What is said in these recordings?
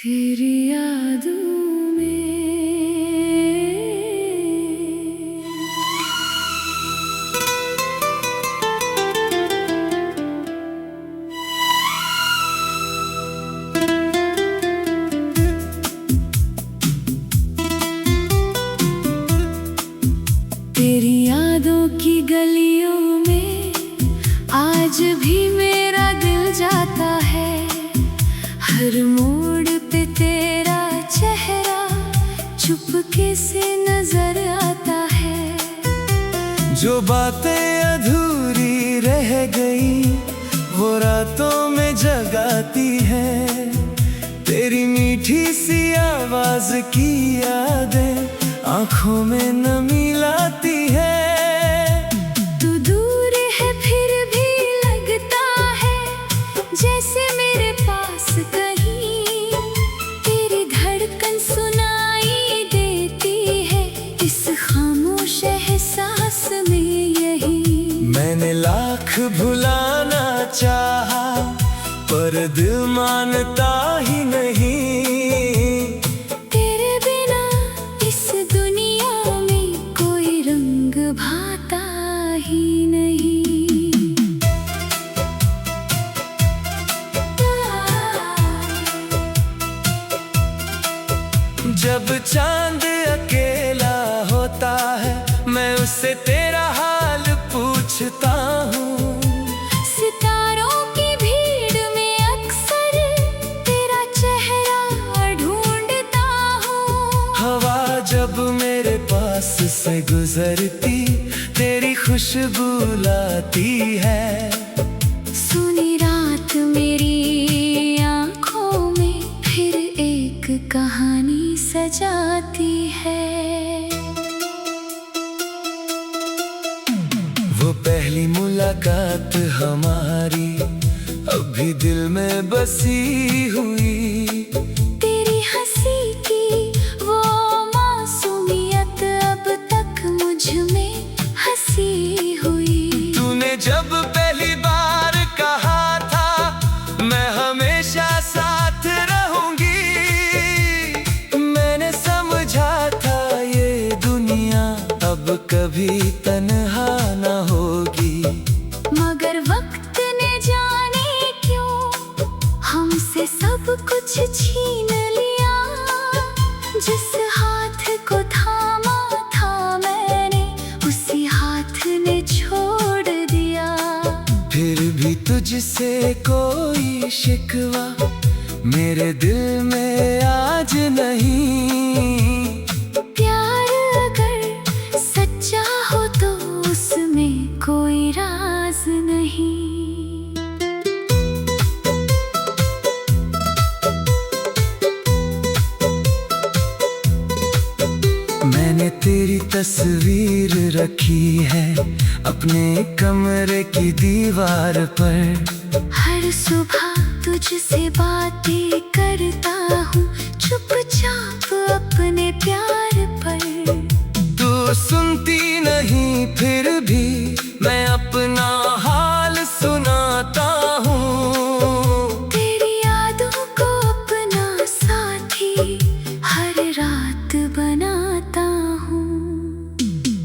तेरी यादों में तेरी यादों की गलियों में आज भी मेरा दिल जाता है। हर मोड़ पे तेरा चेहरा चुपके से नजर आता है। जो बातें अधूरी रह गई वो रातों में जगाती है। तेरी मीठी सी आवाज की यादें आंखों में नमी लाती है। तू दूर है फिर भी लगता है जैसे मेरे पास कहीं। तेरी धड़कन सुनाई देती है इस खामोश एहसास में यही। मैंने लाख भुलाना चाहा पर दिल मानता ही नहीं। भाता ही नहीं। जब चांद अकेला होता है मैं उससे तेरा हाल पूछता हूँ। सितारों की भीड़ में अक्सर तेरा चेहरा ढूंढता हूँ। हवा जब मेरे पास से गुजरती तेरी खुशबू लाती है। सुनी रात मेरी आँखों में फिर एक कहानी सजाती है। वो पहली मुलाकात हमारी अभी दिल में बसी हुई। तेरी हंसी की वो मासूमियत अब तक मुझ में हंसी हुई। तूने जब पहली बार कहा था मैं हमेशा साथ रहूंगी। मैंने समझा था ये दुनिया अब कभी तन्हा न होगी। मगर वक्त ने जाने क्यों हमसे सब कुछ छीन लिया। जिस हाथ को थामा था मैंने उसी हाथ ने छोड़ दिया। फिर भी तुझसे कोई शिकवा मेरे दिल में आज नहीं। प्यार अगर सच्चा हो तो उसमें कोई राज नहीं। मैंने तेरी तस्वीर रखी है अपने कमरे की दीवार पर। हर सुबह तुझसे बातें करता हूँ चुपचाप अपने प्यार पर। तू सुनती नहीं फिर भी मैं अपना हाल सुनाता हूँ। तेरी यादों को अपना साथी हर रात बनाता हूँ।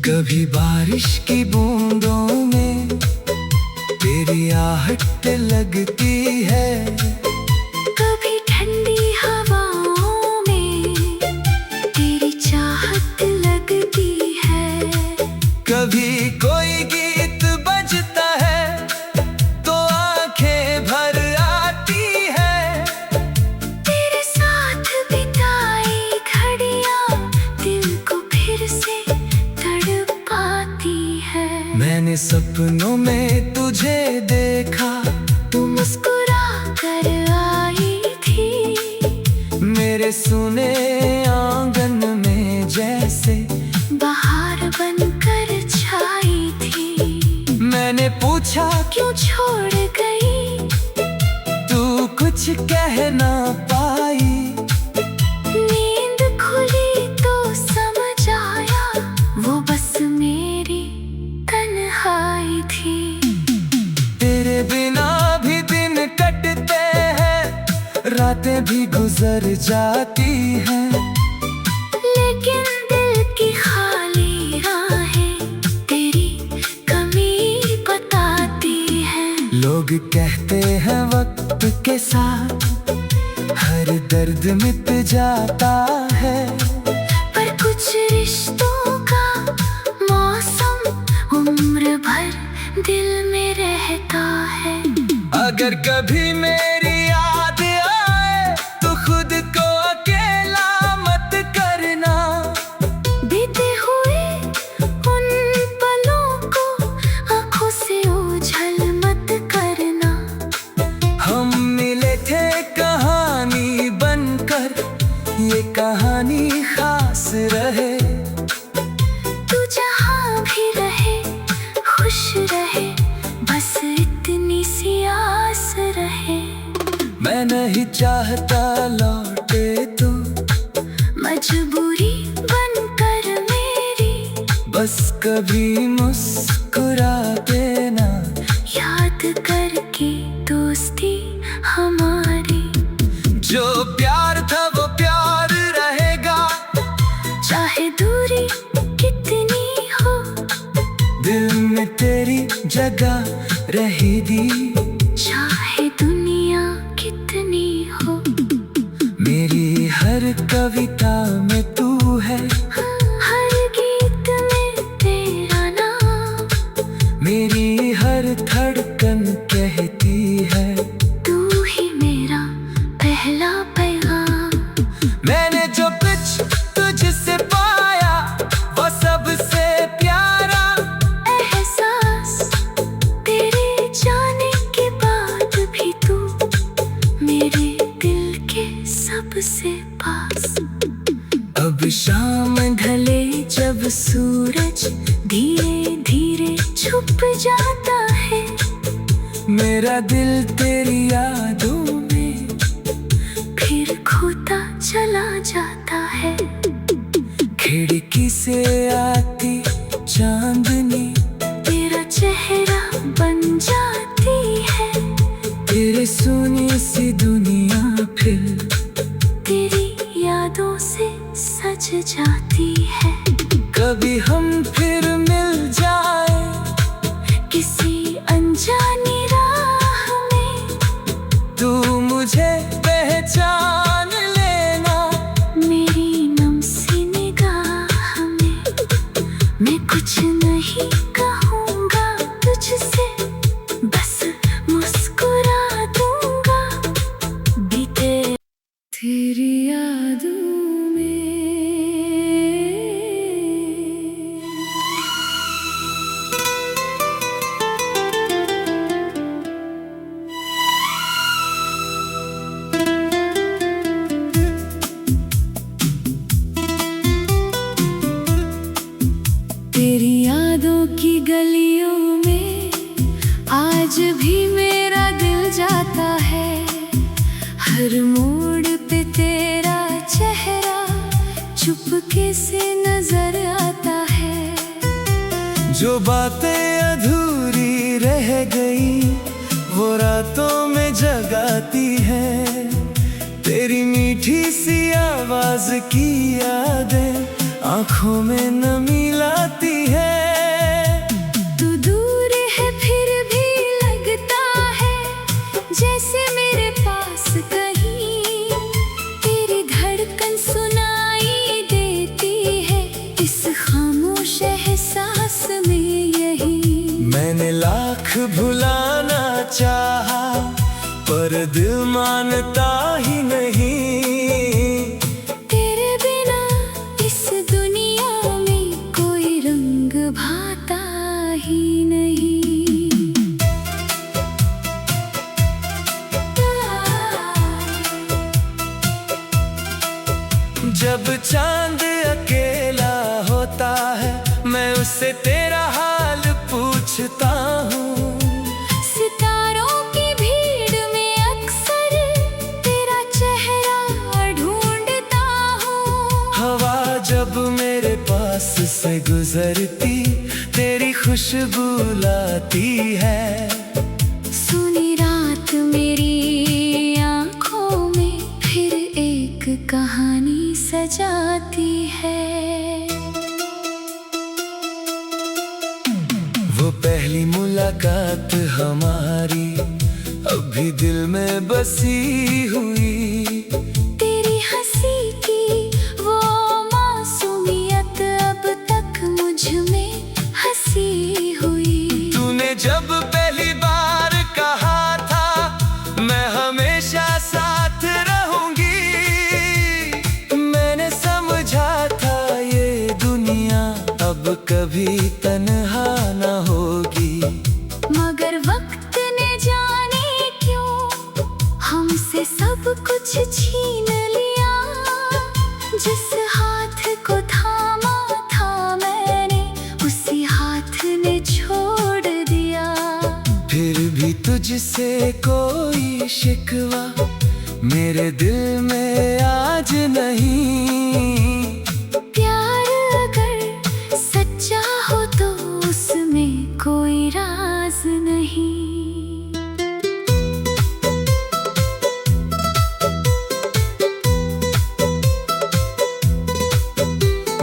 कभी बारिश की बूंदों में तेरी आहट लगती है। कभी ठंडी हवाओं में तेरी चाहत लगती है। कभी कोई गीत बजता है तो आंखें भर आती है। तेरे साथ बिताई घड़ियां दिल को फिर से तड़पाती है। मैंने सपनों में तुझे देखा तू मुस्कुरा कर आई थी। मेरे सुने आंगन में जैसे बाहर बनकर छाई थी। मैंने पूछा क्यों छोड़ गई तू कुछ कह ना पाई। नींद खुली तो समझ आया वो बस मेरी तन्हाई थी। तेरे बिना भी दिन कटते हैं रातें भी गुजरती गुजर जाती हैं। लेकिन दिल की खाली राहें तेरी कमी बताती हैं। लोग कहते हैं वक्त के साथ हर दर्द मिट जाता है, पर कुछ रिश्तों का मौसम उम्र भर दिल में रहता है। अगर कभी मेरी याद आए तो खुद को अकेला मत करना। बीते हुए उन पलों को आंखों से ओझल मत करना। हम मिले थे कहानी बनकर, ये कहानी खास रहे। तू जहाँ भी रहे खुश रहे, बस इतनी सी आस रहे। मैं नहीं चाहता लौटे तू, मजबूरी बनकर मेरी, बस कभी मुस्कुरा देना। याद करके दोस्ती हमारी। जो प्यार था वो प्यार रहेगा, चाहे दूरी कितनी हो, दिल में तेरी जगह रहेगी। चाहे दुनिया कितनी हो। मेरी हर कविता में तू है, हर गीत में तेरा नाम, मेरी हर धड़कन कहती है तू ही मेरा पहला पैगाम। मैंने जो कुछ तुझसे पाया वो सबसे प्यारा एहसास, तेरे जाने के बाद भी तू मेरे दिल के सबसे पास। अब शाम ढले जब सूरज धीरे धीरे छुप जाता है, मेरा दिल तेरी यादों में फिर खोता चला जाता है। खिड़की से आती चांदनी तेरा चेहरा बन जाती है, तेरे सोनी सी दुनिया फिर तेरी यादों से सज जाती है। कभी हम फिर मिल जाए किसी अनजानी राह में, तू मुझे पहचान लेना। मेरी नम सी निगाह में मैं कुछ नहीं कहूँगा तुझसे, बस मुस्कुरा दूँगा बीते तेरी यादों में। तेरी यादों की गलियों में आज भी मेरा दिल जाता है। हर मोड़ पे तेरा चेहरा चुपके से नजर आता है। जो बातें अधूरी रह गई वो रातों में जगाती है, तेरी मीठी सी आवाज की यादें आंखों में नमी लाती है। तू दूर है फिर भी लगता है जैसे मेरे पास कहीं, तेरी धड़कन सुनाई देती है इस खामोश एहसास में यही। मैंने लाख भुलाना चाहा पर दिल मानता ही नहीं। तेरे बिना इस दुनिया में कोई रंग भाता ही नहीं। जब चांद अकेला होता है मैं उससे तेरा हाल पूछता हूँ। सितारों की भीड़ में अक्सर तेरा चेहरा ढूंढता हूँ। हवा जब मेरे पास से गुजरती तेरी खुशबू लाती है। सुनी रात मेरी आंखों में फिर एक कहानी सजाती है। वो पहली मुलाकात हमारी अभी दिल में बसी हुई, तेरी हंसी की वो मासूमियत अब तक मुझ में हंसी हुई। तूने जब पहली बार कहा था मैं हमेशा साथ रहूंगी, मैंने समझा था ये दुनिया अब कभी तन्हा न होगी। मगर वक्त ने जाने क्यों हमसे सब कुछ छीन लिया। जिस हाथ को थामा था मैंने उसी हाथ ने छोड़ दिया। फिर भी तुझसे कोई शिकवा मेरे दिल में आज नहीं। प्यार अगर सच्चा हो तो उसमें कोई राज नहीं।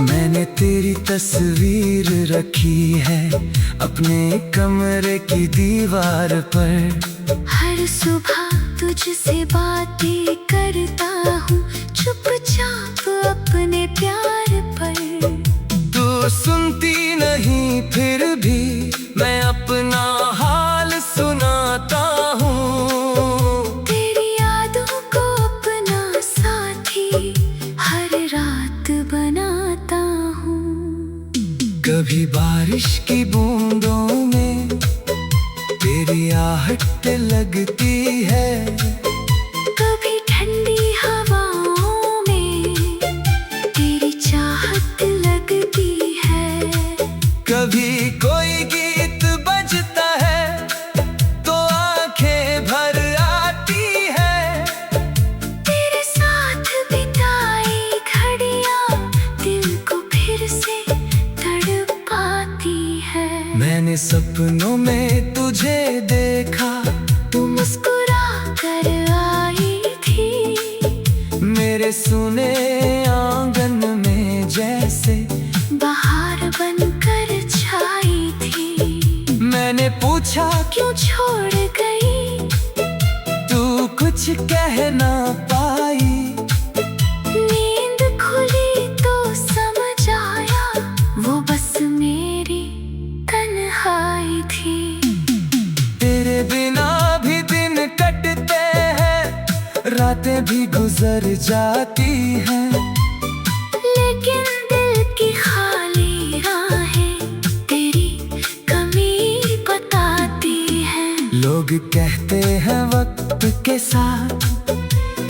मैंने तेरी तस्वीर रखी है अपने कमरे की दीवार पर। हर सुबह तुझसे बातें करता हूँ चुपचाप अपने प्यार पर। तू सुनती नहीं फिर भी मैं अपना हाल सुनाता हूँ। तेरी यादों को अपना साथी हर रात बनाता हूँ। कभी बारिश की बूंदों में तेरी आहट लगती है, कभी ठंडी हवाओं में तेरी चाहत लगती है। कभी कोई गीत बजता है तो आंखें भर आती है। तेरे साथ बिताई घड़ियां दिल को फिर से तड़पाती है। मैंने सपनों में तुझे देखा, तू मुस्कुरा कर आई थी मेरे सुने आंगन में जैसे बाहर बनकर छाई थी। मैंने पूछा क्यों छोड़ गई तू कुछ कह ना पाई। नींद खुली तो समझ आया वो बस मेरी तन्हाई थी। तेरे बिना भी दिन कटते हैं, रातें भी गुजर जाती हैं। लेकिन दिल की खाली राहें तेरी कमी बताती हैं। लोग कहते हैं वक्त के साथ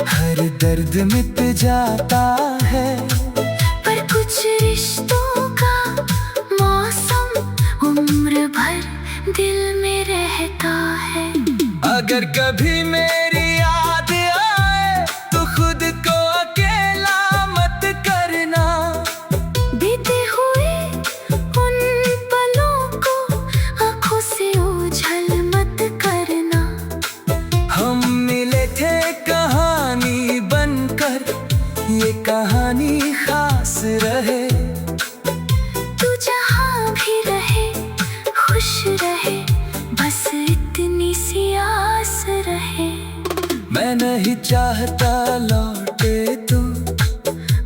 हर दर्द मिट जाता है, पर कुछ रिश्तों का मौसम उम्र भर दिल में रहता है। अगर कभी मेरी याद आए तो खुद को अकेला मत करना। बीते हुए उन पलों को आंखों से ओझल मत करना। हम मिले थे कहानी बनकर, ये कहानी खास रहे। तू जहाँ भी रहे खुश रहे, बस इतनी सी आस रहे। मैं नहीं चाहता लौटे तू,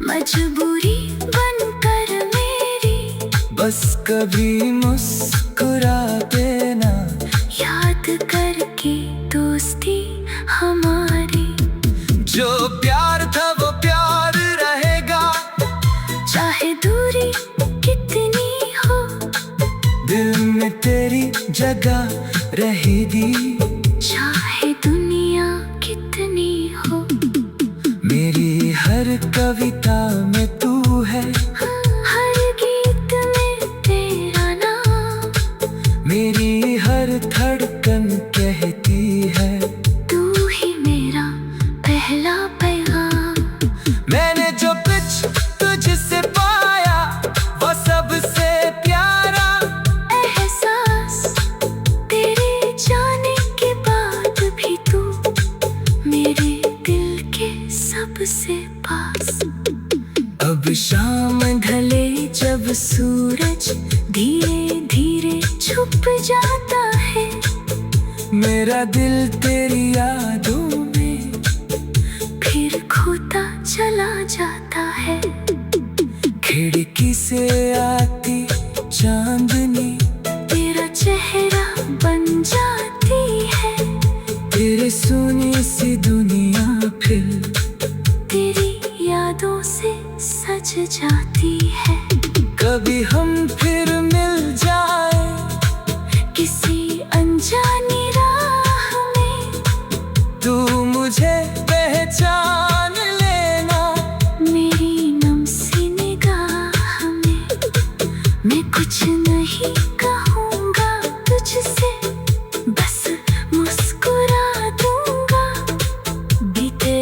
मजबूरी बनकर मेरी, बस कभी मुस्कुरा देना। याद करके दोस्ती हमारी। जो प्यार था वो प्यार रहेगा, चाहे दूरी कितनी हो, दिल में तेरी जगह रहेगी। चाहे दुनिया कितनी हो। मेरी हर कविता में तू है, हर गीत में तेरा नाम, मेरी हर धड़कन कहती है तू ही मेरा पहला पैगाम। मैंने जो कुछ तुझसे पाया वो सबसे प्यारा एहसास, तेरे जाने के बाद भी तू मेरे दिल के सबसे पास। अब शाम ढले जब सूरज धीरे धीरे छुप जाता है, मेरा दिल तेरी यादों में फिर खोता चला जाता है। खिड़की से आती चांदनी तेरा चेहरा बन जाती है, तेरे सोनी सी दुनिया फिर तेरी यादों से सज जाती है। कभी हम फिर मिल जाए किसी अनजानी राह में, तू मुझे पहचान लेना। मेरी नम सी निगाह में मैं कुछ नहीं कहूँगा तुझसे, बस मुस्कुरा दूँगा बीते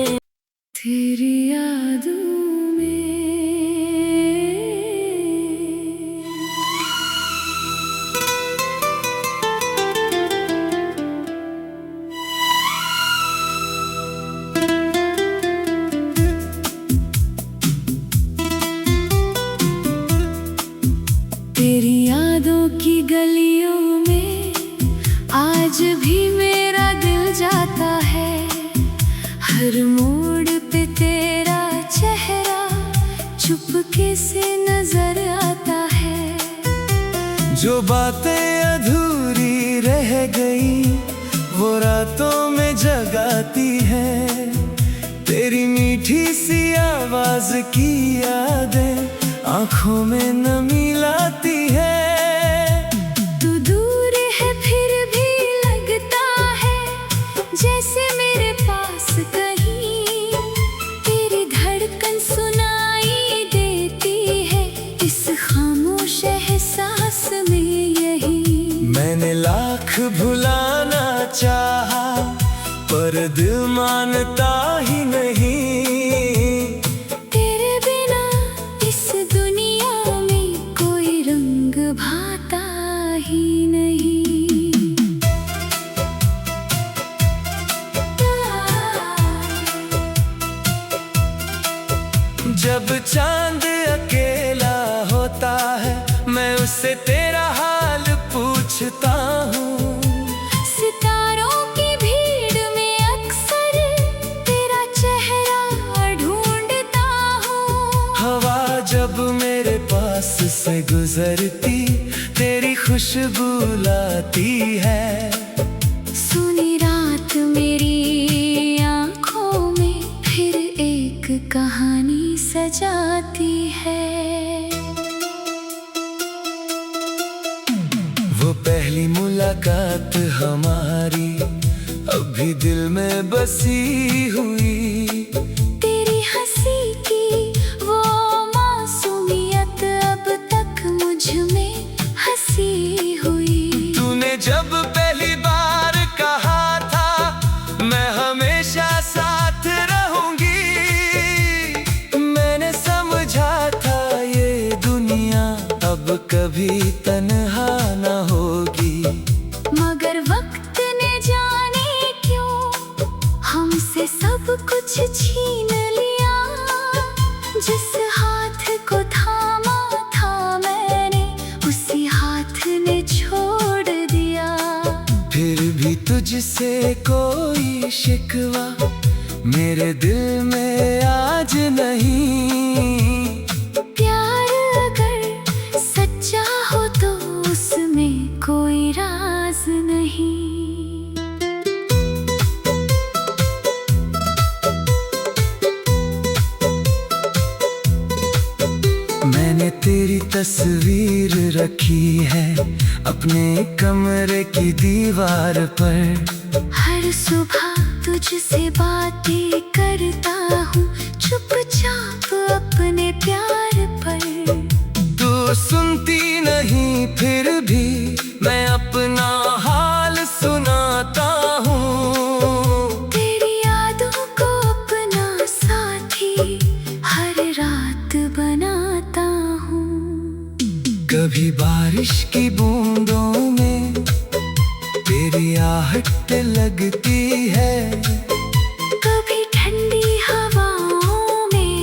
तेरी यादों में। तेरी यादों की गलियों में आज भी मेरा दिल जाता है, हर मोड़ पे तेरा चेहरा चुपके से नजर आता है। जो बातें अधूरी रह गई वो रातों में जगाती है, तेरी मीठी सी आवाज की यादें आंखों में नमी लाती है। तू दूर है फिर भी लगता है जैसे मेरे पास कहीं, तेरी धड़कन सुनाई देती है इस खामोश एहसास में यही। मैंने लाख भुलाना चाहा पर दिल मानता ही नहीं, भाता ही नहीं। जब चांद अकेला होता है मैं उससे तेरा हाल पूछता हूँ। सितारों की भीड़ में अक्सर तेरा चेहरा ढूंढता हूँ। हवा जब मेरे पास से गुजरती तेरी खुशबू लाती है। सुनी रात मेरी आंखों में फिर एक कहानी सजाती है। वो पहली मुलाकात हमारी अभी दिल में बसी हुई, तेरी हंसी की वो मासूमियत अब तक मुझ में हंसी हुई। तूने जब पहली बार कहा था मैं हमेशा साथ रहूंगी, मैंने समझा था ये दुनिया अब कभी तन्हा न होगी। मगर वक्त ने जाने क्यों हमसे सब कुछ छीन लिया, जिस हाथ को थामा था मैंने उसी हाथ ने छोड़ दिया। फिर भी तुझसे कोई शिकवा मेरे दिल में आज नहीं। प्यार अगर सच्चा हो तो उसमें कोई राज नहीं। मैंने तेरी तस्वीर रखी है अपने कमरे की दीवार पर। हर सुबह तुझसे बातें करता हूँ चुपचाप अपने प्यार पर। तू सुनती नहीं फिर भी मैं अपना हाल सुनाता हूँ। तेरी यादों को अपना साथी हर रात बनाता हूँ। कभी बारिश की बूंदों में तेरी आहट लगती है, कभी ठंडी हवाओं में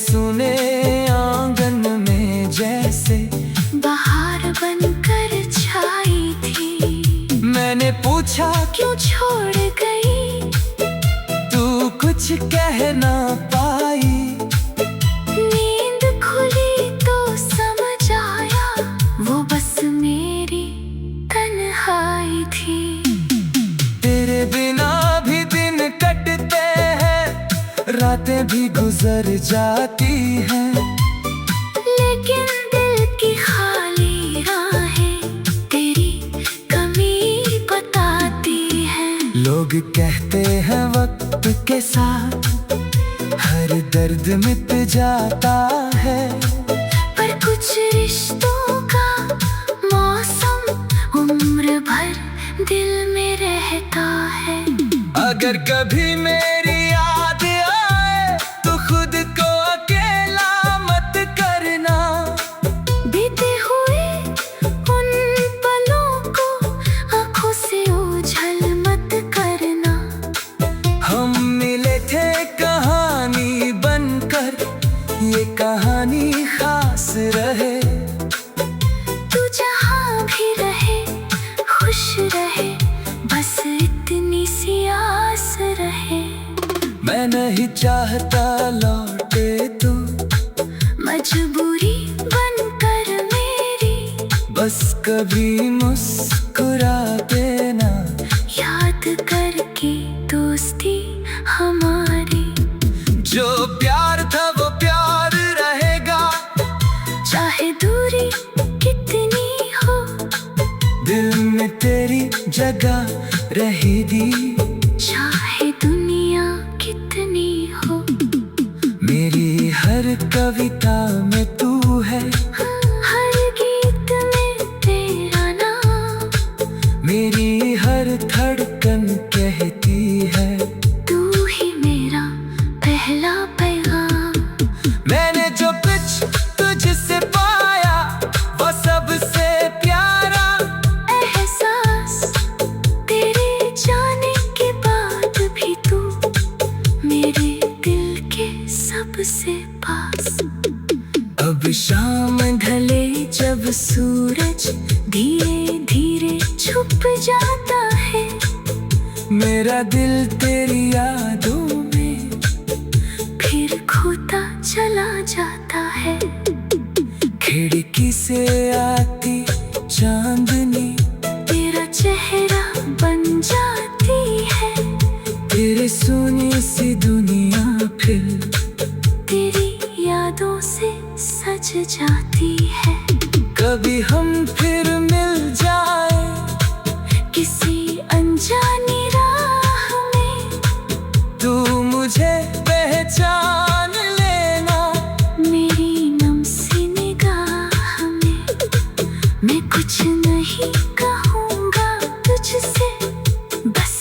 सुने आंगन में जैसे बाहर बनकर छाई थी। मैंने पूछा क्यों छोड़ गई, तू कुछ कह ना पाई। नींद खुली तो समझ आया वो बस मेरी तन्हाई थी। तेरे बिना भी दिन कटते हैं, रातें भी गुजर जाती हैं, लेकिन दिल की खाली राहें तेरी कमी बताती हैं। लोग कहते हैं वक्त के साथ हर दर्द मिट जाता है, पर कुछ रिश्तों का मौसम उम्र भर दिल में रहता है। अगर कभी मेरी याद आए तो खुद को अकेला मत करना। बीते हुए उन पलों को आंखों से ओझल मत करना। हम मिले थे कहानी बनकर, ये कहानी खास रहे। तू जहाँ भी रहे खुश रहे, बस इतनी सी आस रहे। मैं नहीं चाहता लौटे तू, मजबूरी बनकर मेरी, बस कभी मुस्कुरा देना। याद करके दोस्ती हमारी। जो प्यार था वो प्यार रहेगा, चाहे दूरी कितनी हो, दिल में तेरी जगह रहेगी। चाहे दुनिया कितनी हो, मेरी हर कविता में तू है, हर गीत में तेरा नाम। मेरी हर धड़कन कहती है तू ही मेरा पहला पैगाम। मैंने जो कुछ तुझसे पाया वो सबसे प्यारा एहसास, तेरे जाने के बाद भी तू मेरे दिल के सबसे पास। अब शाम ढले जब सूरज धीरे धीरे छुप जाता है, मेरा दिल तेरी यादों में फिर खोता चला जाता है। खिड़की से आती चांदनी तेरा चेहरा बन जाती है, तेरे सोने सी दुनिया फिर तेरी यादों से सज जाती है। कभी हम फिर मिल जाए किसी अनजानी राह में, तू मुझे पहचान लेना। मेरी नम सी निगाह में मैं कुछ नहीं कहूँगा तुझसे, बस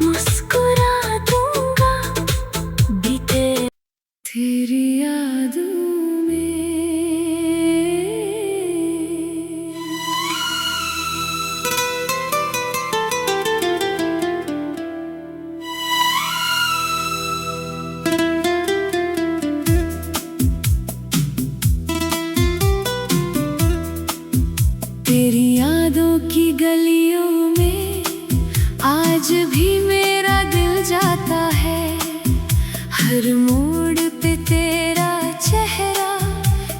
मुस्कुरा दूँगा बीते तेरी यादों में। तेरी यादों की गलियों में आज भी मेरा दिल जाता है। हर मोड़ पे तेरा चेहरा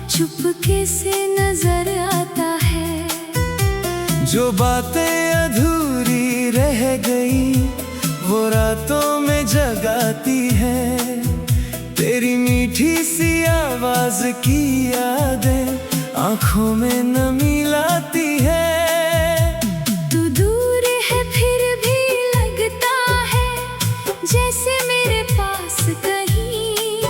चुपके से नजर आता है। जो बातें अधूरी रह गई वो रातों में जगाती है, तेरी मीठी सी आवाज की यादें आंखों में नमी लाती है। तू दूर है फिर भी लगता है जैसे मेरे पास कहीं,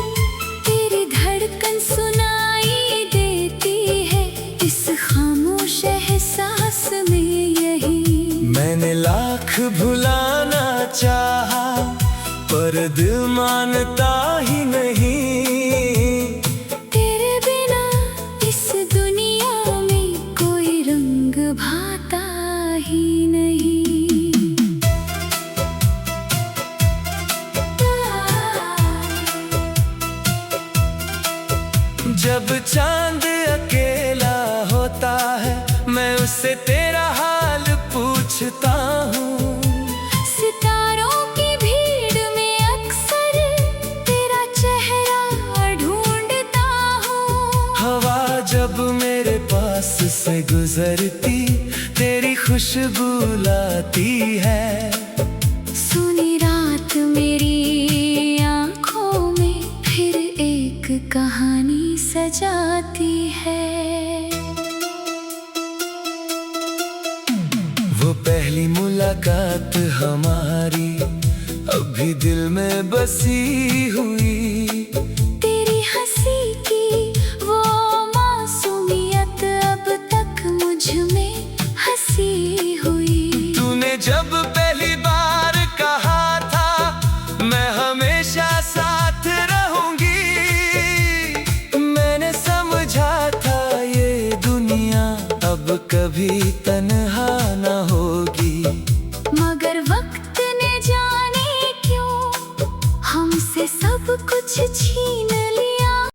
तेरी धड़कन सुनाई देती है इस खामोश एहसास में यही। मैंने लाख भुलाना चाहा पर दिल मानता ही नहीं। तेरे बिना इस दुनिया में कोई रंग भाता ही नहीं। जब चांद अकेला होता है मैं उससे तेरा हाल पूछता हूँ। सितारों की भीड़ में अक्सर तेरा चेहरा ढूंढता हूँ। हवा जब मेरे पास से गुजरती तेरी खुशबू लाती है। सुनी रात मेरी आँखों में फिर एक कहानी सजाती है। वो पहली मुलाकात हमारी अभी दिल में बसी हुई। तेरी हंसी की वो मासूमियत अब तक मुझ में हंसी हुई। तूने जब पहली बार कहा था मैं हमेशा साथ रहूंगी, मैंने समझा था ये दुनिया अब कभी तन्हा